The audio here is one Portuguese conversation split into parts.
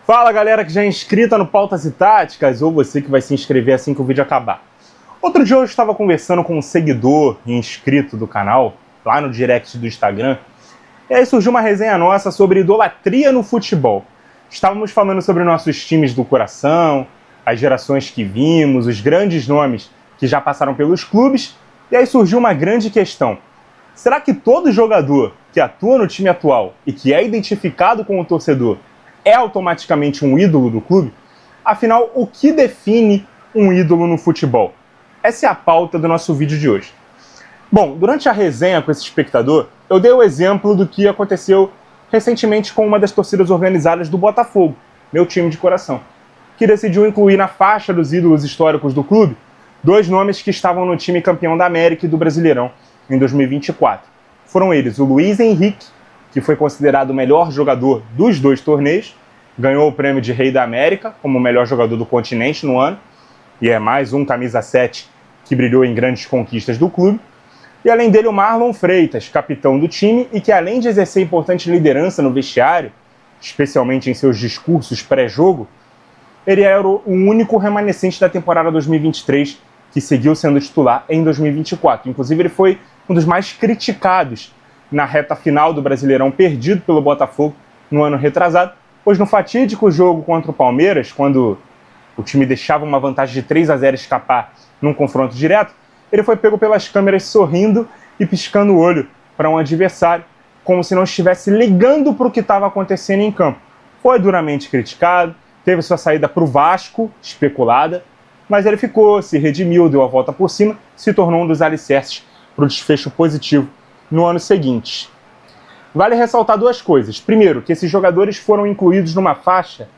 Fala galera que já é inscrita no Pautas e Táticas, ou você que vai se inscrever assim que o vídeo acabar. Outro dia eu estava conversando com um seguidor e inscrito do canal, lá no direct do Instagram, e aí surgiu uma resenha nossa sobre idolatria no futebol. Estávamos falando sobre nossos times do coração, as gerações que vimos, os grandes nomes que já passaram pelos clubes, e aí surgiu uma grande questão. Será que todo jogador que atua no time atual e que é identificado com o torcedor é automaticamente um ídolo do clube? Afinal, o que define um ídolo no futebol? Essa é a pauta do nosso vídeo de hoje. Bom, durante a resenha com esse espectador, eu dei o exemplo do que aconteceu recentemente com uma das torcidas organizadas do Botafogo, meu time de coração, que decidiu incluir na faixa dos ídolos históricos do clube dois nomes que estavam no time campeão da América e do Brasileirão em 2024. Foram eles o Luiz Henrique, que foi considerado o melhor jogador dos dois torneios, ganhou o prêmio de Rei da América como o melhor jogador do continente no ano, e é mais um camisa 7 que brilhou em grandes conquistas do clube. E além dele o Marlon Freitas, capitão do time, e que além de exercer importante liderança no vestiário, especialmente em seus discursos pré-jogo, ele era o único remanescente da temporada 2023 que seguiu sendo titular em 2024. Inclusive ele foi um dos mais criticados na reta final do Brasileirão perdido pelo Botafogo no ano retrasado, pois no fatídico jogo contra o Palmeiras, quando o time deixava uma vantagem de 3-0 escapar num confronto direto, ele foi pego pelas câmeras sorrindo e piscando o olho para um adversário, como se não estivesse ligando para o que estava acontecendo em campo. Foi duramente criticado, teve sua saída para o Vasco, especulada, mas ele ficou, se redimiu, deu a volta por cima, se tornou um dos alicerces para o desfecho positivo no ano seguinte. Vale ressaltar duas coisas. Primeiro, que esses jogadores foram incluídos numa faixa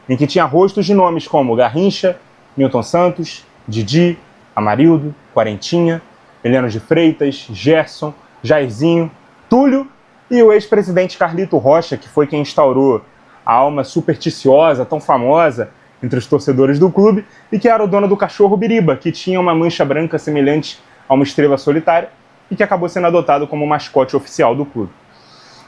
em que tinha rostos de nomes como Garrincha, Newton Santos, Didi, Amarildo, Quarentinha, Heleno de Freitas, Gerson, Jairzinho, Túlio e o ex-presidente Carlito Rocha, que foi quem instaurou a alma supersticiosa, tão famosa entre os torcedores do clube, e que era o dono do cachorro Biriba, que tinha uma mancha branca semelhante a uma estrela solitária e que acabou sendo adotado como mascote oficial do clube.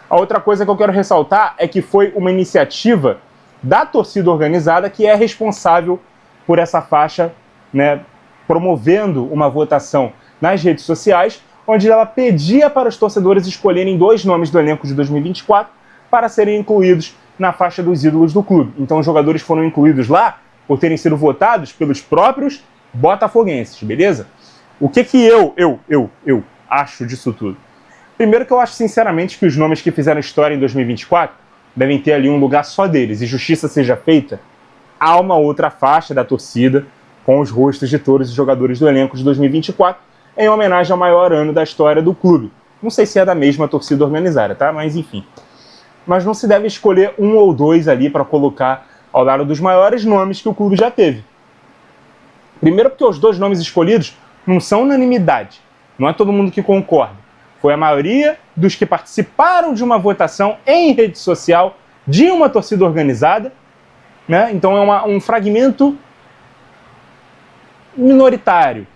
A outra coisa que eu quero ressaltar é que foi uma iniciativa da torcida organizada que é responsável por essa faixa, promovendo uma votação nas redes sociais, onde ela pedia para os torcedores escolherem dois nomes do elenco de 2024 para serem incluídos na faixa dos ídolos do clube. Então os jogadores foram incluídos lá por terem sido votados pelos próprios botafoguenses, beleza? O que eu acho disso tudo? Primeiro que eu acho sinceramente que os nomes que fizeram história em 2024 devem ter ali um lugar só deles, e justiça seja feita, há uma outra faixa da torcida com os rostos de todos os jogadores do elenco de 2024 em homenagem ao maior ano da história do clube. Não sei se é da mesma torcida organizada, tá? Mas enfim. Mas não se deve escolher um ou dois ali para colocar ao lado dos maiores nomes que o clube já teve. Primeiro porque os dois nomes escolhidos não são unanimidade, não é todo mundo que concorda. Foi a maioria dos que participaram de uma votação em rede social de uma torcida organizada, né? Então é um fragmento minoritário,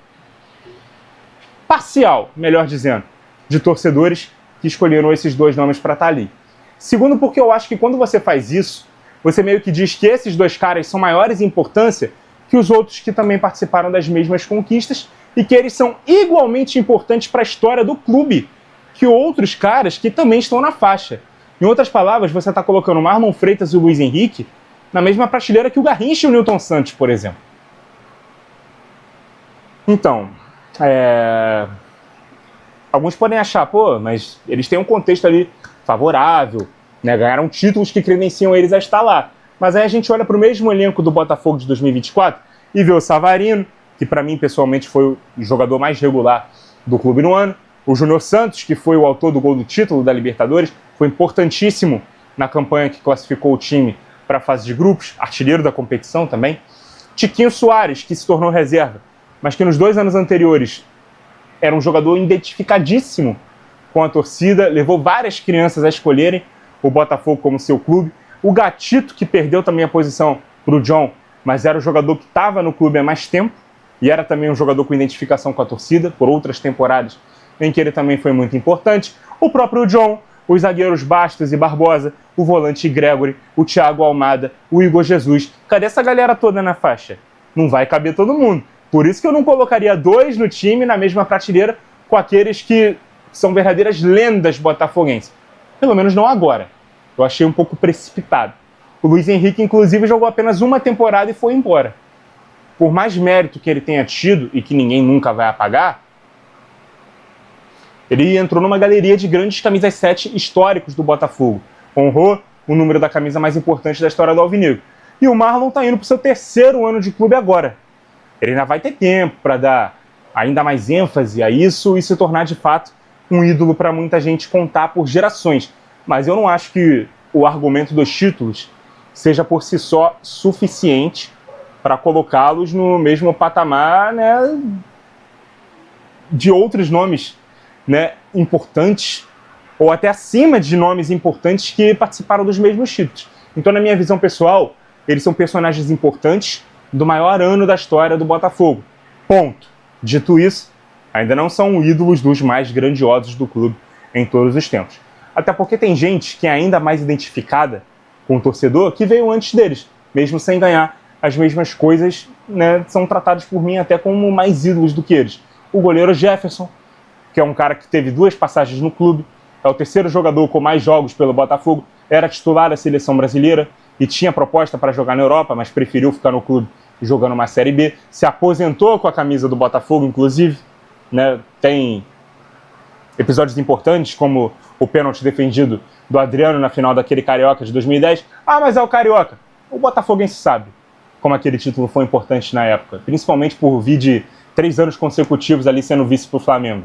parcial, melhor dizendo, de torcedores que escolheram esses dois nomes para estar ali. Segundo, porque eu acho que quando você faz isso, você meio que diz que esses dois caras são maiores em importância que os outros que também participaram das mesmas conquistas e que eles são igualmente importantes para a história do clube que outros caras que também estão na faixa. Em outras palavras, você está colocando o Marlon Freitas e o Luiz Henrique na mesma prateleira que o Garrincha e o Newton Santos, por exemplo. Então, alguns podem achar, mas eles têm um contexto ali favorável, né? Ganharam títulos que credenciam eles a estar lá. Mas aí a gente olha para o mesmo elenco do Botafogo de 2024 e vê o Savarino, que para mim pessoalmente foi o jogador mais regular do clube no ano, o Júnior Santos, que foi o autor do gol do título da Libertadores, foi importantíssimo na campanha que classificou o time para a fase de grupos, artilheiro da competição também, Tiquinho Soares, que se tornou reserva, mas que nos 2 anos anteriores era um jogador identificadíssimo com a torcida, levou várias crianças a escolherem o Botafogo como seu clube. O Gatito, que perdeu também a posição para o John, mas era o jogador que estava no clube há mais tempo, e era também um jogador com identificação com a torcida, por outras temporadas em que ele também foi muito importante. O próprio John, os zagueiros Bastos e Barbosa, o volante Gregory, o Thiago Almada, o Igor Jesus. Cadê essa galera toda na faixa? Não vai caber todo mundo. Por isso que eu não colocaria 2 no time na mesma prateleira com aqueles que são verdadeiras lendas botafoguenses. Pelo menos não agora. Eu achei um pouco precipitado. O Luiz Henrique, inclusive, jogou apenas uma temporada e foi embora. Por mais mérito que ele tenha tido, e que ninguém nunca vai apagar, ele entrou numa galeria de grandes camisas 7 históricos do Botafogo. Honrou o número da camisa mais importante da história do Alvinegro. E o Marlon está indo para o seu 3º ano de clube agora. Ele ainda vai ter tempo para dar ainda mais ênfase a isso e se tornar, de fato, um ídolo para muita gente contar por gerações. Mas eu não acho que o argumento dos títulos seja por si só suficiente para colocá-los no mesmo patamar, né, de outros nomes, né, importantes, ou até acima de nomes importantes que participaram dos mesmos títulos. Então, na minha visão pessoal, eles são personagens importantes do maior ano da história do Botafogo. Ponto. Dito isso, ainda não são ídolos dos mais grandiosos do clube em todos os tempos. Até porque tem gente que é ainda mais identificada com o torcedor que veio antes deles, mesmo sem ganhar as mesmas coisas, né, são tratados por mim até como mais ídolos do que eles. O goleiro Jefferson, que é um cara que teve 2 passagens no clube, é o 3º jogador com mais jogos pelo Botafogo, era titular da seleção brasileira e tinha proposta para jogar na Europa, mas preferiu ficar no clube jogando uma Série B, se aposentou com a camisa do Botafogo, inclusive, né, tem episódios importantes, como o pênalti defendido do Adriano na final daquele Carioca de 2010. Ah, mas é o Carioca. O botafoguense sabe como aquele título foi importante na época, principalmente por vir de 3 anos consecutivos ali sendo vice pro Flamengo.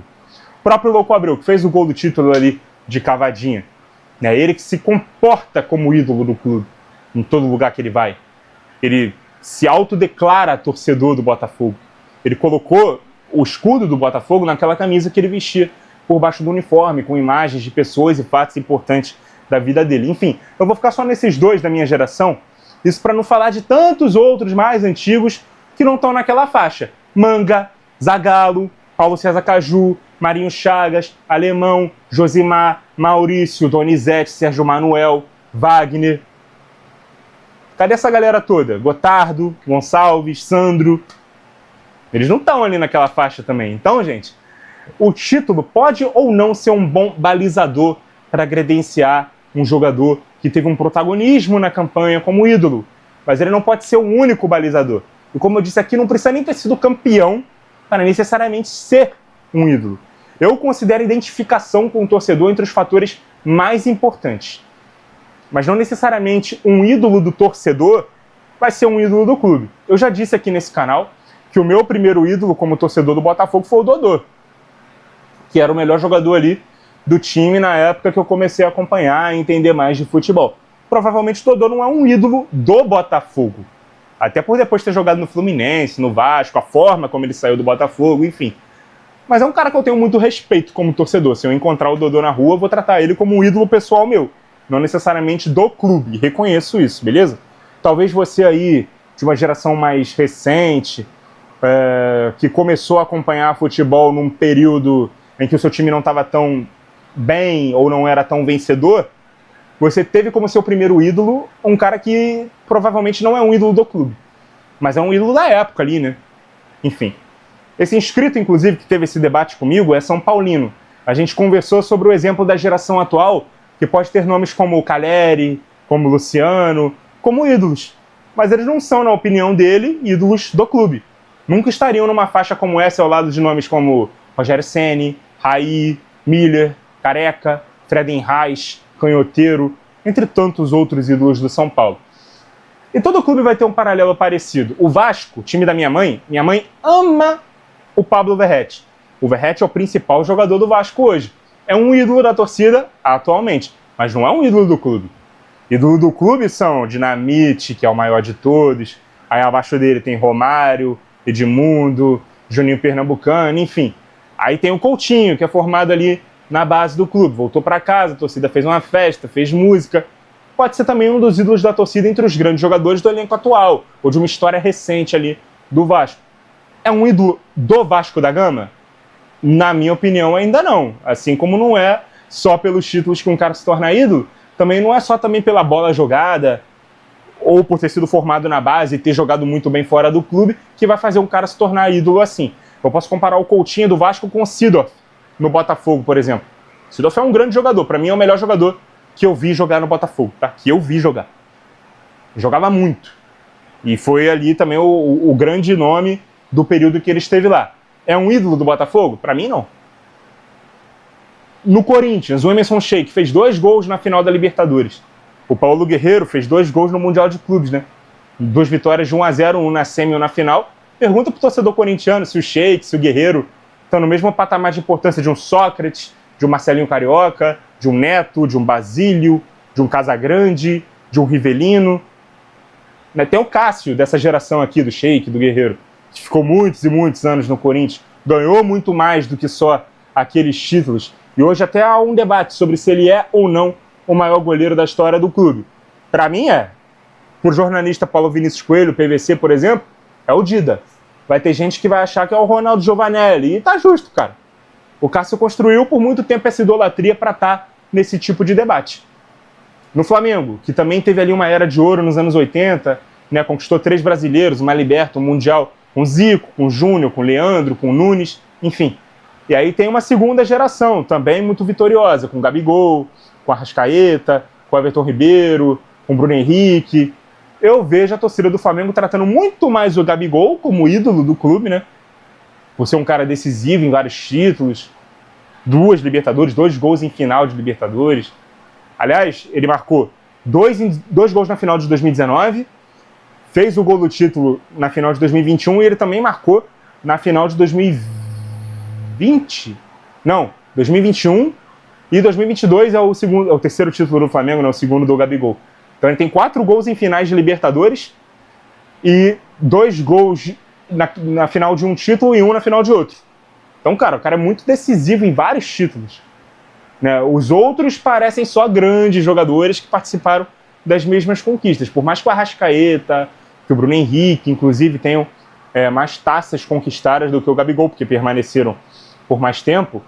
O próprio Louco Abreu, que fez o gol do título ali de cavadinha, né, ele que se comporta como ídolo do clube, em todo lugar que ele vai. Ele se autodeclara torcedor do Botafogo. Ele colocou o escudo do Botafogo naquela camisa que ele vestia por baixo do uniforme, com imagens de pessoas e fatos importantes da vida dele. Enfim, eu vou ficar só nesses 2 da minha geração, isso para não falar de tantos outros mais antigos que não estão naquela faixa. Manga, Zagallo, Paulo César Caju, Marinho Chagas, Alemão, Josimar, Maurício, Donizete, Sérgio Manuel, Wagner. Cadê essa galera toda? Gotardo, Gonçalves, Sandro. Eles não estão ali naquela faixa também. Então, gente, o título pode ou não ser um bom balizador para credenciar um jogador que teve um protagonismo na campanha como ídolo, mas ele não pode ser o único balizador. E como eu disse aqui, não precisa nem ter sido campeão para necessariamente ser um ídolo. Eu considero a identificação com o torcedor entre os fatores mais importantes. Mas não necessariamente um ídolo do torcedor vai ser um ídolo do clube. Eu já disse aqui nesse canal que o meu primeiro ídolo como torcedor do Botafogo foi o Dodô, que era o melhor jogador ali do time na época que eu comecei a acompanhar e entender mais de futebol. Provavelmente o Dodô não é um ídolo do Botafogo, até por depois ter jogado no Fluminense, no Vasco, a forma como ele saiu do Botafogo, enfim. Mas é um cara que eu tenho muito respeito como torcedor. Se eu encontrar o Dodô na rua, eu vou tratar ele como um ídolo pessoal meu, não necessariamente do clube. Reconheço isso, beleza? Talvez você aí, de uma geração mais recente, que começou a acompanhar futebol num período em que o seu time não estava tão bem ou não era tão vencedor, você teve como seu primeiro ídolo um cara que provavelmente não é um ídolo do clube, mas é um ídolo da época ali, né? Enfim. Esse inscrito, inclusive, que teve esse debate comigo é São Paulino. A gente conversou sobre o exemplo da geração atual, que pode ter nomes como o Caleri, como o Luciano, como ídolos. Mas eles não são, na opinião dele, ídolos do clube. Nunca estariam numa faixa como essa ao lado de nomes como Rogério Ceni, Raí, Miller, Careca, Freden Reis, Canhoteiro, entre tantos outros ídolos do São Paulo. E todo clube vai ter um paralelo parecido. O Vasco, time da minha mãe ama o Pablo Verratti. O Verratti é o principal jogador do Vasco hoje. É um ídolo da torcida atualmente, mas não é um ídolo do clube. Ídolo do clube são Dinamite, que é o maior de todos, aí abaixo dele tem Romário, Edmundo, Juninho Pernambucano, enfim. Aí tem o Coutinho, que é formado ali na base do clube. Voltou para casa, a torcida fez uma festa, fez música. Pode ser também um dos ídolos da torcida entre os grandes jogadores do elenco atual, ou de uma história recente ali do Vasco. É um ídolo do Vasco da Gama? Na minha opinião, ainda não. Assim como não é só pelos títulos que um cara se torna ídolo, também não é só também pela bola jogada, ou por ter sido formado na base e ter jogado muito bem fora do clube, que vai fazer um cara se tornar ídolo assim. Eu posso comparar o Coutinho do Vasco com o Seedorf no Botafogo, por exemplo. O Seedorf é um grande jogador, para mim é o melhor jogador que eu vi jogar no Botafogo, tá? Que eu vi jogar. Jogava muito. E foi ali também o grande nome do período que ele esteve lá. É um ídolo do Botafogo? Para mim, não. No Corinthians, o Emerson Sheik fez 2 gols na final da Libertadores. O Paulo Guerreiro fez 2 gols no Mundial de Clubes, né? 2 vitórias de 1-0, um na semi e um na final. Pergunta pro torcedor corintiano se o Sheik, se o Guerreiro estão no mesmo patamar de importância de um Sócrates, de um Marcelinho Carioca, de um Neto, de um Basílio, de um Casagrande, de um Rivelino. Tem o Cássio, dessa geração aqui, do Sheik, do Guerreiro, que ficou muitos e muitos anos no Corinthians, ganhou muito mais do que só aqueles títulos. E hoje até há um debate sobre se ele é ou não o maior goleiro da história do clube. Para mim é. Por jornalista Paulo Vinícius Coelho, PVC, por exemplo, é o Dida. Vai ter gente que vai achar que é o Ronaldo Giovanelli. E tá justo, cara. O Cássio construiu por muito tempo essa idolatria para estar nesse tipo de debate. No Flamengo, que também teve ali uma era de ouro nos anos 80, né, conquistou 3 brasileiros, uma Liberta, um Mundial, com Zico, com Júnior, com Leandro, com Nunes, enfim. E aí tem uma segunda geração, também muito vitoriosa, com Gabigol, com Arrascaeta, com Everton Ribeiro, com Bruno Henrique. Eu vejo a torcida do Flamengo tratando muito mais o Gabigol como ídolo do clube, né? Por ser um cara decisivo em vários títulos, 2 Libertadores, 2 gols em final de Libertadores. Aliás, ele marcou 2 gols na final de 2019, fez o gol do título na final de 2021 e ele também marcou na final de 2020. Não, 2021 e 2022 é o terceiro título do Flamengo, né? O segundo do Gabigol. Então ele tem 4 gols em finais de Libertadores e 2 gols na final de um título e 1 na final de outro. Então, cara, o cara é muito decisivo em vários títulos. Né? Os outros parecem só grandes jogadores que participaram das mesmas conquistas. Por mais que o Arrascaeta, que o Bruno Henrique, inclusive, tenham mais taças conquistadas do que o Gabigol, porque permaneceram por mais tempo,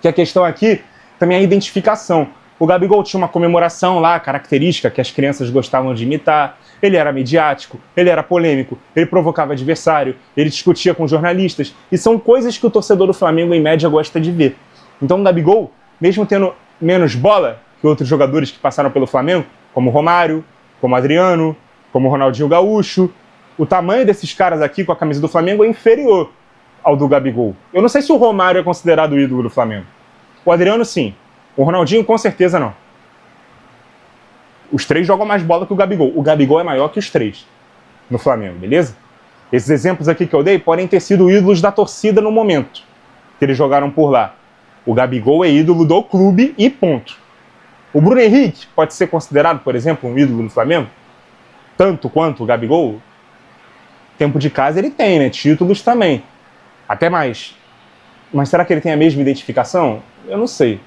que a questão aqui também é a identificação. O Gabigol tinha uma comemoração lá, característica, que as crianças gostavam de imitar. Ele era midiático, ele era polêmico, ele provocava adversário, ele discutia com jornalistas. E são coisas que o torcedor do Flamengo, em média, gosta de ver. Então o Gabigol, mesmo tendo menos bola que outros jogadores que passaram pelo Flamengo, como o Romário, como o Adriano, como o Ronaldinho Gaúcho, o tamanho desses caras aqui com a camisa do Flamengo é inferior ao do Gabigol. Eu não sei se o Romário é considerado o ídolo do Flamengo. O Adriano, sim. O Ronaldinho, com certeza, não. Os 3 jogam mais bola que o Gabigol. O Gabigol é maior que os 3 no Flamengo, beleza? Esses exemplos aqui que eu dei podem ter sido ídolos da torcida no momento que eles jogaram por lá. O Gabigol é ídolo do clube e ponto. O Bruno Henrique pode ser considerado, por exemplo, um ídolo do Flamengo? Tanto quanto o Gabigol? Tempo de casa ele tem, né? Títulos também. Até mais. Mas será que ele tem a mesma identificação? Eu não sei.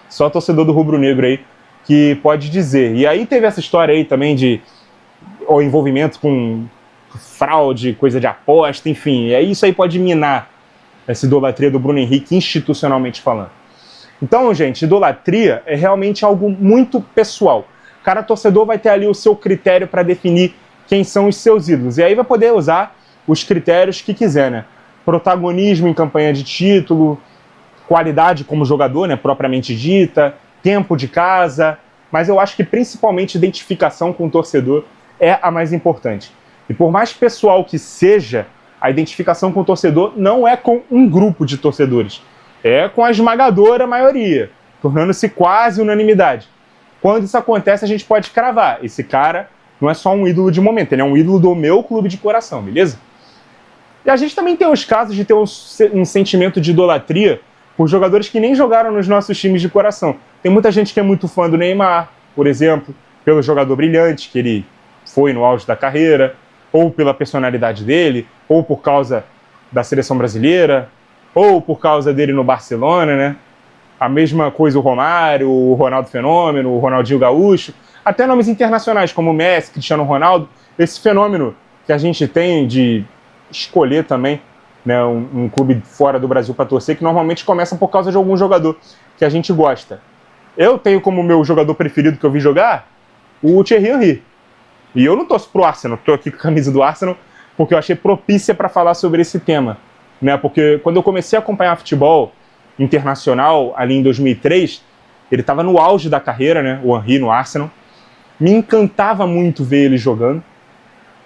Só torcedor do rubro-negro aí que pode dizer. E aí teve essa história aí também de o envolvimento com fraude, coisa de aposta, enfim. E aí isso aí pode minar essa idolatria do Bruno Henrique institucionalmente falando. Então, gente, idolatria é realmente algo muito pessoal. Cada torcedor vai ter ali o seu critério para definir quem são os seus ídolos. E aí vai poder usar os critérios que quiser, né? Protagonismo em campanha de título, qualidade como jogador, né, propriamente dita, tempo de casa, mas eu acho que principalmente identificação com o torcedor é a mais importante. E por mais pessoal que seja, a identificação com o torcedor não é com um grupo de torcedores, é com a esmagadora maioria, tornando-se quase unanimidade. Quando isso acontece, a gente pode cravar. Esse cara não é só um ídolo de momento, ele é um ídolo do meu clube de coração, beleza? E a gente também tem os casos de ter um sentimento de idolatria por jogadores que nem jogaram nos nossos times de coração. Tem muita gente que é muito fã do Neymar, por exemplo, pelo jogador brilhante que ele foi no auge da carreira, ou pela personalidade dele, ou por causa da seleção brasileira, ou por causa dele no Barcelona, né? A mesma coisa o Romário, o Ronaldo Fenômeno, o Ronaldinho Gaúcho, até nomes internacionais como Messi, Cristiano Ronaldo. Esse fenômeno que a gente tem de escolher também né, um clube fora do Brasil para torcer, que normalmente começa por causa de algum jogador que a gente gosta. Eu tenho como meu jogador preferido que eu vi jogar o Thierry Henry. E eu não torço pro Arsenal, estou aqui com a camisa do Arsenal porque eu achei propícia para falar sobre esse tema, né? Porque quando eu comecei a acompanhar futebol internacional ali em 2003, ele estava no auge da carreira, né? O Henry no Arsenal. Me encantava muito ver ele jogando.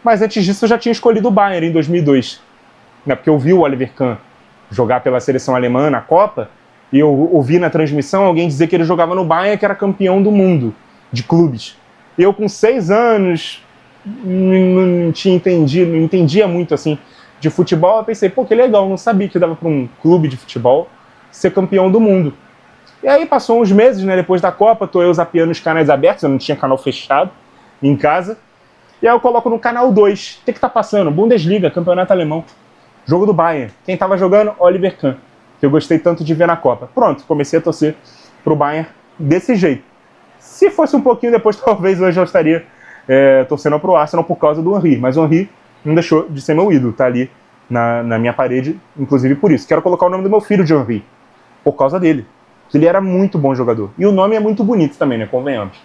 Mas antes disso eu já tinha escolhido o Bayern em 2002, né? Porque eu vi o Oliver Kahn jogar pela seleção alemã na Copa e eu ouvi na transmissão alguém dizer que ele jogava no Bayern, que era campeão do mundo de clubes. E eu com 6 anos não entendia muito assim de futebol. Eu pensei, pô, que legal, não sabia que dava para um clube de futebol ser campeão do mundo. E aí passou uns meses, né, depois da Copa, tô eu zapeando os canais abertos, eu não tinha canal fechado em casa. E aí eu coloco no canal 2, o que tá passando? Bundesliga, campeonato alemão, jogo do Bayern. Quem tava jogando? Oliver Kahn, que eu gostei tanto de ver na Copa. Pronto, comecei a torcer pro Bayern desse jeito. Se fosse um pouquinho depois, talvez hoje eu estaria torcendo pro Arsenal por causa do Henry. Mas o Henry não deixou de ser meu ídolo, tá ali na minha parede, inclusive por isso. Quero colocar o nome do meu filho de Henry, por causa dele. Ele era muito bom jogador. E o nome é muito bonito também, né? Convenhamos.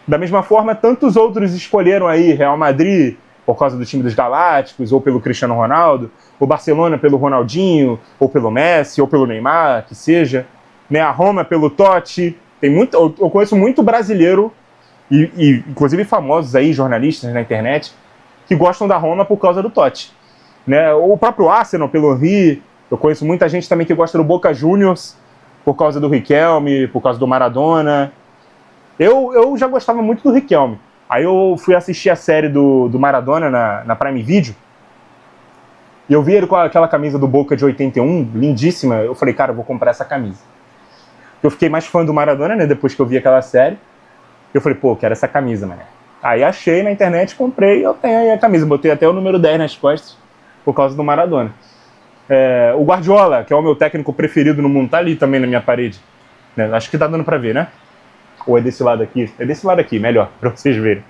Da mesma forma, tantos outros escolheram aí Real Madrid por causa do time dos Galácticos, ou pelo Cristiano Ronaldo, o Barcelona pelo Ronaldinho, ou pelo Messi, ou pelo Neymar, que seja. Né? A Roma pelo Totti. Eu conheço muito brasileiro, e inclusive famosos aí, jornalistas na internet, que gostam da Roma por causa do Totti. Né? O próprio Arsenal pelo Henry. Eu conheço muita gente também que gosta do Boca Juniors, por causa do Riquelme, por causa do Maradona. Eu já gostava muito do Riquelme. Aí eu fui assistir a série do Maradona na Prime Video, e eu vi ele com aquela camisa do Boca de 81, lindíssima. Eu falei, cara, eu vou comprar essa camisa. Eu fiquei mais fã do Maradona, né, depois que eu vi aquela série. Eu falei, pô, quero essa camisa, mané. Aí achei na internet, comprei, eu tenho aí a camisa. Botei até o número 10 nas costas, por causa do Maradona. O Guardiola, que é o meu técnico preferido no mundo, tá ali também na minha parede. Né? Acho que tá dando pra ver, né? Ou é desse lado aqui? É desse lado aqui, melhor, pra vocês verem.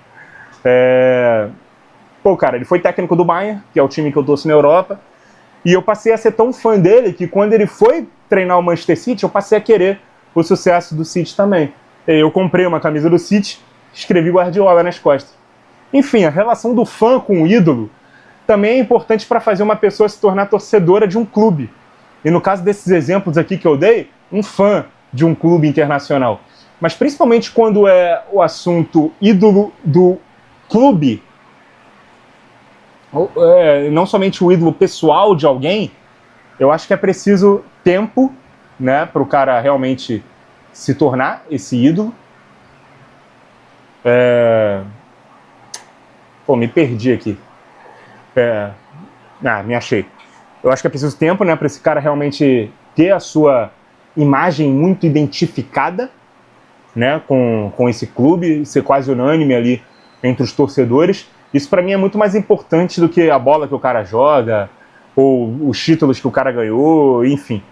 Pô, cara, ele foi técnico do Bayern, que é o time que eu torço na Europa, e eu passei a ser tão fã dele que quando ele foi treinar o Manchester City, eu passei a querer o sucesso do City também. Eu comprei uma camisa do City, escrevi Guardiola nas costas. Enfim, a relação do fã com o ídolo também é importante para fazer uma pessoa se tornar torcedora de um clube. E no caso desses exemplos aqui que eu dei, um fã de um clube internacional. Mas principalmente quando é o assunto ídolo do clube, não somente o ídolo pessoal de alguém, eu acho que é preciso tempo, né, para o cara realmente se tornar esse ídolo. Pô, me perdi aqui. Me achei. Eu acho que é preciso tempo, né, para esse cara realmente ter a sua imagem muito identificada, né, com esse clube, ser quase unânime ali entre os torcedores. Isso para mim é muito mais importante do que a bola que o cara joga, ou os títulos que o cara ganhou, enfim.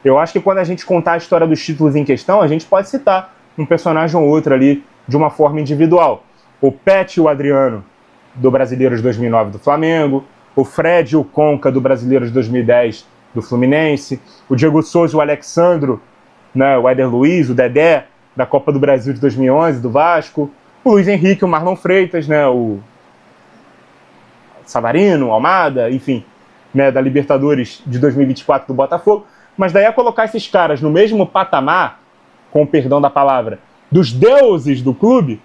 Eu acho que quando a gente contar a história dos títulos em questão, a gente pode citar um personagem ou outro ali de uma forma individual. O Pet e o Adriano, do Brasileiros de 2009 do Flamengo, o Fred e o Conca, do Brasileiros de 2010 do Fluminense, o Diego Souza e o Alexandro, né, o Éder Luiz, o Dedé, da Copa do Brasil de 2011, do Vasco, o Luiz Henrique, o Marlon Freitas, né, o Savarino, o Almada, enfim, né, da Libertadores de 2024 do Botafogo. Mas daí a colocar esses caras no mesmo patamar, com o perdão da palavra, dos deuses do clube,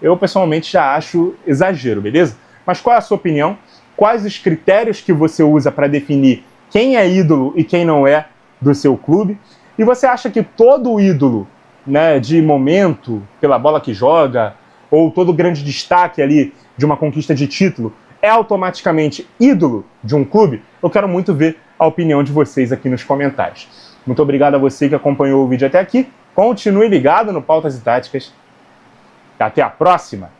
eu pessoalmente já acho exagero, beleza? Mas qual é a sua opinião? Quais os critérios que você usa para definir quem é ídolo e quem não é do seu clube? E você acha que todo ídolo, né, de momento, pela bola que joga, ou todo grande destaque ali de uma conquista de título, é automaticamente ídolo de um clube? Eu quero muito ver a opinião de vocês aqui nos comentários. Muito obrigado a você que acompanhou o vídeo até aqui. Continue ligado no Pautas e Táticas. Até a próxima!